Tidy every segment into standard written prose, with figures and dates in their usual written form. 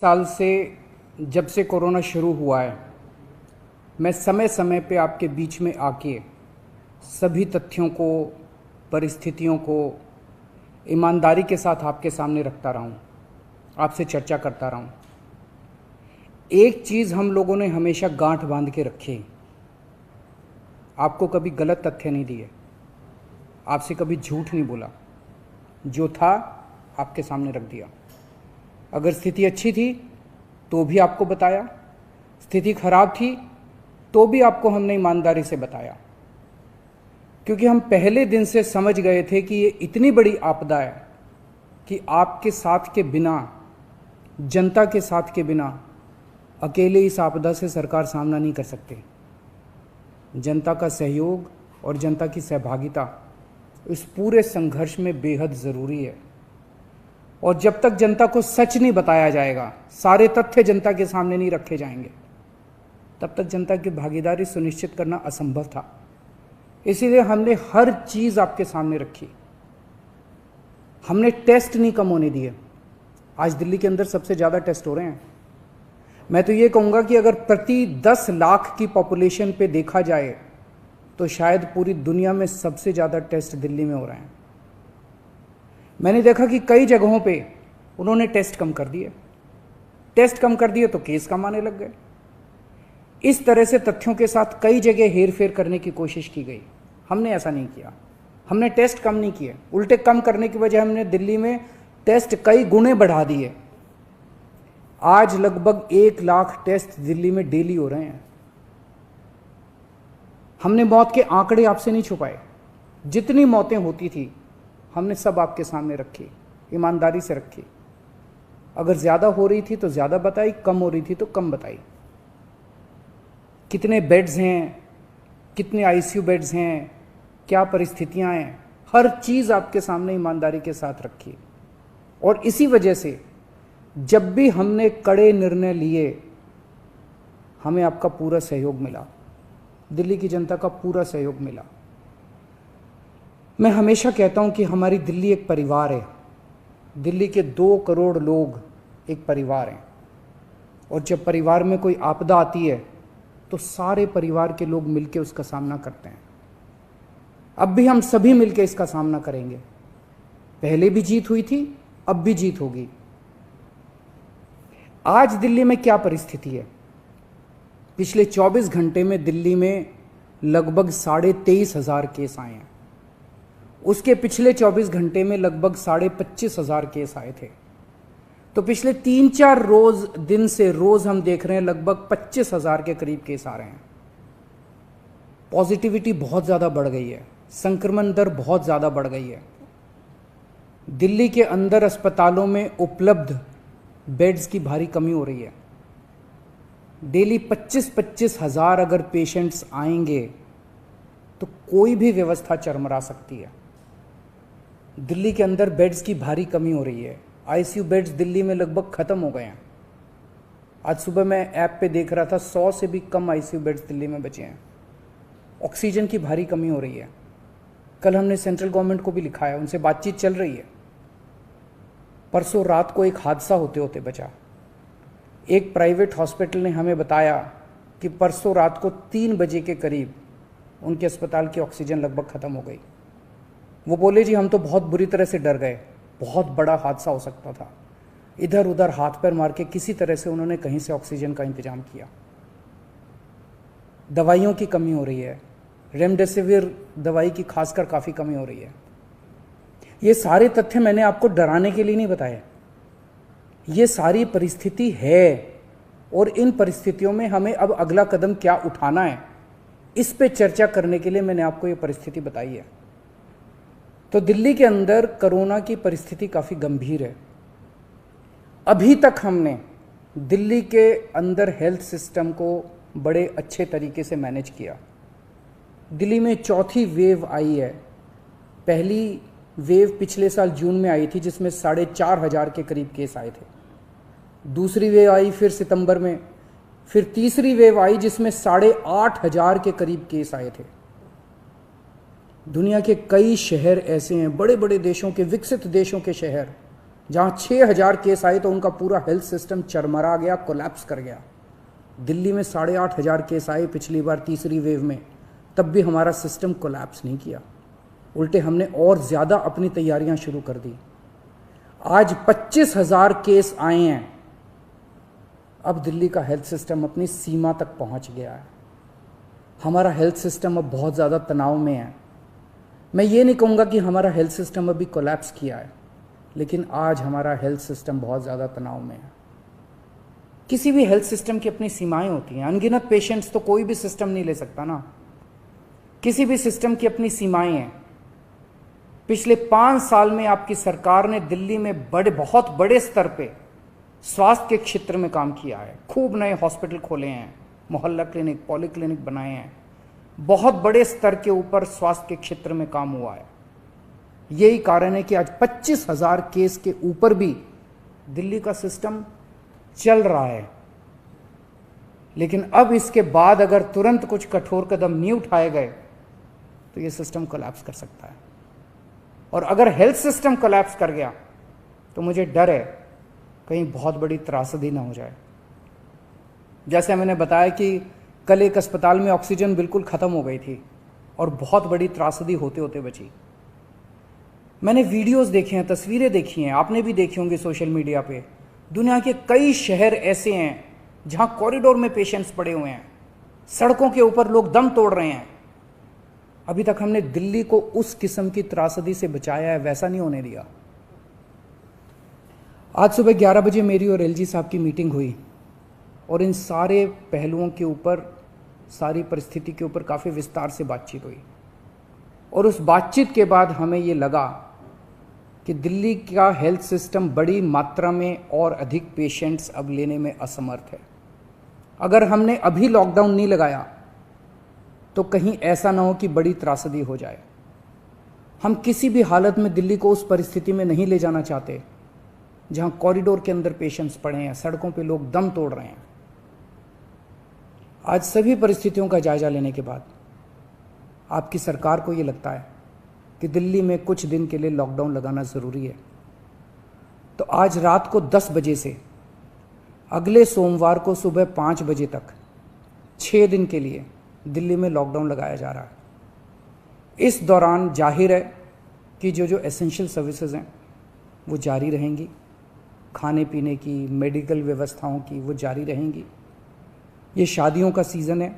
साल से जब से कोरोना शुरू हुआ है, मैं समय समय पे आपके बीच में आके सभी तथ्यों को, परिस्थितियों को ईमानदारी के साथ आपके सामने रखता रहा हूँ, आपसे चर्चा करता रहा हूँ। एक चीज़ हम लोगों ने हमेशा गांठ बांध के रखी, आपको कभी गलत तथ्य नहीं दिए, आपसे कभी झूठ नहीं बोला, जो था आपके सामने रख दिया। अगर स्थिति अच्छी थी तो भी आपको बताया, स्थिति खराब थी तो भी आपको हमने ईमानदारी से बताया, क्योंकि हम पहले दिन से समझ गए थे कि ये इतनी बड़ी आपदा है कि आपके साथ के बिना, जनता के साथ के बिना अकेले इस आपदा से सरकार सामना नहीं कर सकती। जनता का सहयोग और जनता की सहभागिता इस पूरे संघर्ष में बेहद ज़रूरी है। और जब तक जनता को सच नहीं बताया जाएगा, सारे तथ्य जनता के सामने नहीं रखे जाएंगे, तब तक जनता की भागीदारी सुनिश्चित करना असंभव था। इसीलिए हमने हर चीज़ आपके सामने रखी। हमने टेस्ट नहीं कम होने दिए। आज दिल्ली के अंदर सबसे ज़्यादा टेस्ट हो रहे हैं। मैं तो ये कहूँगा कि अगर प्रति 10 लाख की पॉपुलेशन पे देखा जाए तो शायद पूरी दुनिया में सबसे ज़्यादा टेस्ट दिल्ली में हो रहे हैं। मैंने देखा कि कई जगहों पे उन्होंने टेस्ट कम कर दिए। टेस्ट कम कर दिए तो केस कम आने लग गए। इस तरह से तथ्यों के साथ कई जगह हेरफेर करने की कोशिश की गई। हमने ऐसा नहीं किया। हमने टेस्ट कम नहीं किए, उल्टे कम करने की वजह हमने दिल्ली में टेस्ट कई गुने बढ़ा दिए। आज लगभग 1 लाख टेस्ट दिल्ली में डेली हो रहे हैं। हमने मौत के आंकड़े आपसे नहीं छुपाए। जितनी मौतें होती थी हमने सब आपके सामने रखी, ईमानदारी से रखी। अगर ज़्यादा हो रही थी तो ज़्यादा बताई, कम हो रही थी तो कम बताई। कितने बेड्स हैं, कितने आईसीयू बेड्स हैं, क्या परिस्थितियां हैं, हर चीज़ आपके सामने ईमानदारी के साथ रखी। और इसी वजह से जब भी हमने कड़े निर्णय लिए, हमें आपका पूरा सहयोग मिला, दिल्ली की जनता का पूरा सहयोग मिला। मैं हमेशा कहता हूं कि हमारी दिल्ली एक परिवार है। दिल्ली के 2 करोड़ लोग एक परिवार हैं। और जब परिवार में कोई आपदा आती है तो सारे परिवार के लोग मिलकर उसका सामना करते हैं। अब भी हम सभी मिलकर इसका सामना करेंगे। पहले भी जीत हुई थी, अब भी जीत होगी। आज दिल्ली में क्या परिस्थिति है? पिछले 24 घंटे में दिल्ली में लगभग 23,500 केस आए हैं। उसके पिछले 24 घंटे में लगभग 25,500 केस आए थे। तो पिछले 3-4 दिन से रोज हम देख रहे हैं लगभग 25,000 के करीब केस आ रहे हैं। पॉजिटिविटी बहुत ज़्यादा बढ़ गई है, संक्रमण दर बहुत ज़्यादा बढ़ गई है। दिल्ली के अंदर अस्पतालों में उपलब्ध बेड्स की भारी कमी हो रही है। डेली 25-25 हज़ार अगर पेशेंट्स आएंगे तो कोई भी व्यवस्था चरमरा सकती है। दिल्ली के अंदर बेड्स की भारी कमी हो रही है। आईसीयू बेड्स दिल्ली में लगभग ख़त्म हो गए हैं। आज सुबह मैं ऐप पे देख रहा था 100 से भी कम आईसीयू बेड्स दिल्ली में बचे हैं। ऑक्सीजन की भारी कमी हो रही है। कल हमने सेंट्रल गवर्नमेंट को भी लिखा है, उनसे बातचीत चल रही है। परसों रात को एक हादसा होते होते बचा। एक प्राइवेट हॉस्पिटल ने हमें बताया कि परसों रात को 3 बजे के करीब उनके अस्पताल की ऑक्सीजन लगभग ख़त्म हो गई। वो बोले जी हम तो बहुत बुरी तरह से डर गए, बहुत बड़ा हादसा हो सकता था। इधर उधर हाथ पैर मार के किसी तरह से उन्होंने कहीं से ऑक्सीजन का इंतजाम किया। दवाइयों की कमी हो रही है, रेमडेसिविर दवाई की खासकर काफ़ी कमी हो रही है। ये सारे तथ्य मैंने आपको डराने के लिए नहीं बताए। ये सारी परिस्थिति है और इन परिस्थितियों में हमें अब अगला कदम क्या उठाना है, इस पे चर्चा करने के लिए मैंने आपको ये परिस्थिति बताई है। तो दिल्ली के अंदर कोरोना की परिस्थिति काफ़ी गंभीर है। अभी तक हमने दिल्ली के अंदर हेल्थ सिस्टम को बड़े अच्छे तरीके से मैनेज किया। दिल्ली में 4थी वेव आई है। पहली वेव पिछले साल जून में आई थी जिसमें 4,500 के करीब केस आए थे। दूसरी वेव आई फिर सितंबर में। फिर तीसरी वेव आई जिसमें 8,500 के करीब केस आए थे। दुनिया के कई शहर ऐसे हैं, बड़े बड़े देशों के, विकसित देशों के शहर, जहाँ 6,000 केस आए तो उनका पूरा हेल्थ सिस्टम चरमरा गया, कोलैप्स कर गया। दिल्ली में 8,500 केस आए पिछली बार तीसरी वेव में, तब भी हमारा सिस्टम कोलैप्स नहीं किया, उल्टे हमने और ज़्यादा अपनी तैयारियां शुरू कर दी। आज 25,000 केस आए हैं। अब दिल्ली का हेल्थ सिस्टम अपनी सीमा तक पहुंच गया है। हमारा हेल्थ सिस्टम अब बहुत ज़्यादा तनाव में है। मैं ये नहीं कहूँगा कि हमारा हेल्थ सिस्टम अभी कोलैप्स किया है, लेकिन आज हमारा हेल्थ सिस्टम बहुत ज़्यादा तनाव में है। किसी भी हेल्थ सिस्टम की अपनी सीमाएं होती हैं। अनगिनत पेशेंट्स तो कोई भी सिस्टम नहीं ले सकता ना। किसी भी सिस्टम की अपनी सीमाएं हैं। पिछले 5 साल में आपकी सरकार ने दिल्ली में बहुत बड़े स्तर पे स्वास्थ्य के क्षेत्र में काम किया है। खूब नए हॉस्पिटल खोले हैं, मोहल्ला क्लिनिक, पॉली क्लिनिक बनाए हैं। बहुत बड़े स्तर के ऊपर स्वास्थ्य के क्षेत्र में काम हुआ है। यही कारण है कि आज 25,000 केस के ऊपर भी दिल्ली का सिस्टम चल रहा है। लेकिन अब इसके बाद अगर तुरंत कुछ कठोर कदम नहीं उठाए गए तो यह सिस्टम कोलैप्स कर सकता है। और अगर हेल्थ सिस्टम कोलैप्स कर गया तो मुझे डर है कहीं बहुत बड़ी त्रासदी ना हो जाए। जैसे मैंने बताया कि कल एक अस्पताल में ऑक्सीजन बिल्कुल ख़त्म हो गई थी और बहुत बड़ी त्रासदी होते होते बची। मैंने वीडियोस देखे हैं, तस्वीरें देखी हैं, आपने भी देखी होंगी सोशल मीडिया पे। दुनिया के कई शहर ऐसे हैं जहां कॉरिडोर में पेशेंट्स पड़े हुए हैं, सड़कों के ऊपर लोग दम तोड़ रहे हैं। अभी तक हमने दिल्ली को उस किस्म की त्रासदी से बचाया है, वैसा नहीं होने दिया। आज सुबह 11 बजे मेरी और एलजी साहब की मीटिंग हुई और इन सारे पहलुओं के ऊपर, सारी परिस्थिति के ऊपर काफ़ी विस्तार से बातचीत हुई। और उस बातचीत के बाद हमें ये लगा कि दिल्ली का हेल्थ सिस्टम बड़ी मात्रा में और अधिक पेशेंट्स अब लेने में असमर्थ है। अगर हमने अभी लॉकडाउन नहीं लगाया तो कहीं ऐसा ना हो कि बड़ी त्रासदी हो जाए। हम किसी भी हालत में दिल्ली को उस परिस्थिति में नहीं ले जाना चाहते जहां कॉरिडोर के अंदर पेशेंट्स पड़े हैं, सड़कों पे लोग दम तोड़ रहे हैं। आज सभी परिस्थितियों का जायजा लेने के बाद आपकी सरकार को ये लगता है कि दिल्ली में कुछ दिन के लिए लॉकडाउन लगाना ज़रूरी है, तो आज रात को 10 बजे से अगले सोमवार को सुबह 5 बजे तक 6 दिन के लिए दिल्ली में लॉकडाउन लगाया जा रहा है। इस दौरान जाहिर है कि जो एसेंशियल सर्विसेज हैं वो जारी रहेंगी, खाने पीने की, मेडिकल व्यवस्थाओं की वो जारी रहेंगी। ये शादियों का सीज़न है,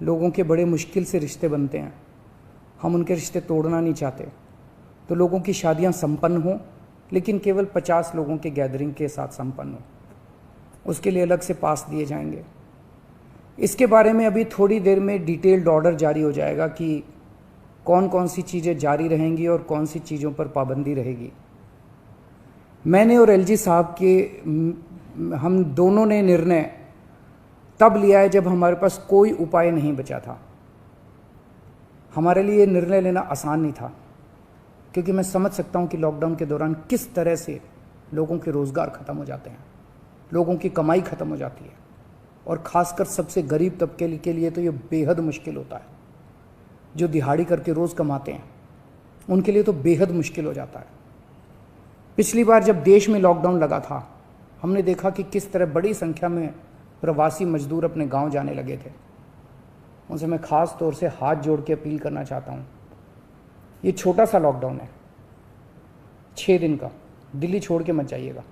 लोगों के बड़े मुश्किल से रिश्ते बनते हैं, हम उनके रिश्ते तोड़ना नहीं चाहते, तो लोगों की शादियां संपन्न हों, लेकिन केवल 50 लोगों के गैदरिंग के साथ संपन्न हो। उसके लिए अलग से पास दिए जाएंगे। इसके बारे में अभी थोड़ी देर में डिटेल्ड ऑर्डर जारी हो जाएगा कि कौन कौन सी चीज़ें जारी रहेंगी और कौन सी चीज़ों पर पाबंदी रहेगी। मैंने और एलजी साहब के हम दोनों ने निर्णय तब लिया है जब हमारे पास कोई उपाय नहीं बचा था। हमारे लिए निर्णय लेना आसान नहीं था, क्योंकि मैं समझ सकता हूं कि लॉकडाउन के दौरान किस तरह से लोगों के रोज़गार ख़त्म हो जाते हैं, लोगों की कमाई ख़त्म हो जाती है, और ख़ासकर सबसे गरीब तबके के लिए तो ये बेहद मुश्किल होता है। जो दिहाड़ी करके रोज़ कमाते हैं उनके लिए तो बेहद मुश्किल हो जाता है। पिछली बार जब देश में लॉकडाउन लगा था, हमने देखा कि किस तरह बड़ी संख्या में प्रवासी मजदूर अपने गांव जाने लगे थे। उनसे मैं ख़ास तौर से हाथ जोड़ के अपील करना चाहता हूँ, ये छोटा सा लॉकडाउन है, 6 दिन का, दिल्ली छोड़ के मत जाइएगा।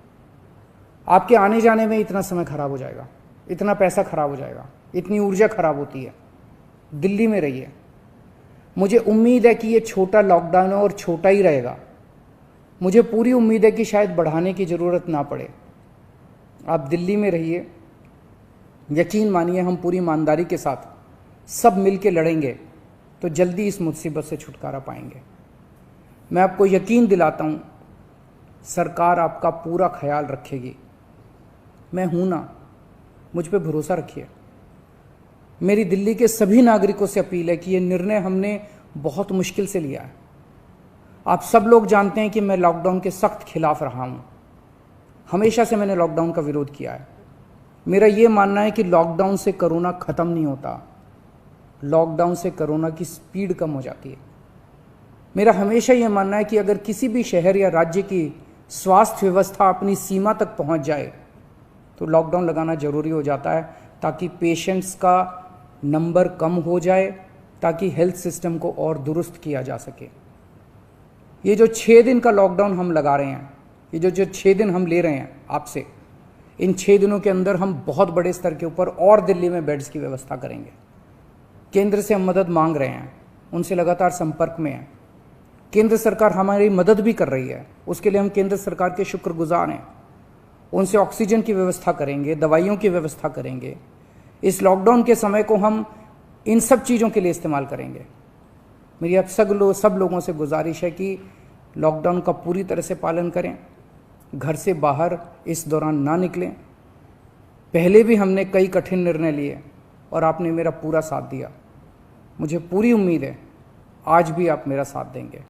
आपके आने जाने में इतना समय खराब हो जाएगा, इतना पैसा खराब हो जाएगा, इतनी ऊर्जा खराब होती है। दिल्ली में रहिए। मुझे उम्मीद है कि ये छोटा लॉकडाउन है और छोटा ही रहेगा। मुझे पूरी उम्मीद है कि शायद बढ़ाने की ज़रूरत ना पड़े। आप दिल्ली में रहिए। यकीन मानिए, हम पूरी ईमानदारी के साथ सब मिल के लड़ेंगे तो जल्दी इस मुसीबत से छुटकारा पाएंगे। मैं आपको यकीन दिलाता हूँ, सरकार आपका पूरा ख्याल रखेगी। मैं हूँ ना, मुझ पे भरोसा रखिए। मेरी दिल्ली के सभी नागरिकों से अपील है कि ये निर्णय हमने बहुत मुश्किल से लिया है। आप सब लोग जानते हैं कि मैं लॉकडाउन के सख्त खिलाफ रहा हूँ। हमेशा से मैंने लॉकडाउन का विरोध किया है। मेरा ये मानना है कि लॉकडाउन से कोरोना ख़त्म नहीं होता, लॉकडाउन से कोरोना की स्पीड कम हो जाती है। मेरा हमेशा ये मानना है कि अगर किसी भी शहर या राज्य की स्वास्थ्य व्यवस्था अपनी सीमा तक पहुंच जाए तो लॉकडाउन लगाना ज़रूरी हो जाता है, ताकि पेशेंट्स का नंबर कम हो जाए, ताकि हेल्थ सिस्टम को और दुरुस्त किया जा सके। ये जो 6 दिन का लॉकडाउन हम लगा रहे हैं, ये जो 6 दिन हम ले रहे हैं आपसे, इन 6 दिनों के अंदर हम बहुत बड़े स्तर के ऊपर और दिल्ली में बेड्स की व्यवस्था करेंगे। केंद्र से हम मदद मांग रहे हैं, उनसे लगातार संपर्क में हैं। केंद्र सरकार हमारी मदद भी कर रही है, उसके लिए हम केंद्र सरकार के शुक्रगुजार हैं। उनसे ऑक्सीजन की व्यवस्था करेंगे, दवाइयों की व्यवस्था करेंगे। इस लॉकडाउन के समय को हम इन सब चीज़ों के लिए इस्तेमाल करेंगे। मेरी अब सब लोगों से गुजारिश है कि लॉकडाउन का पूरी तरह से पालन करें, घर से बाहर इस दौरान ना निकलें। पहले भी हमने कई कठिन निर्णय लिए और आपने मेरा पूरा साथ दिया। मुझे पूरी उम्मीद है आज भी आप मेरा साथ देंगे।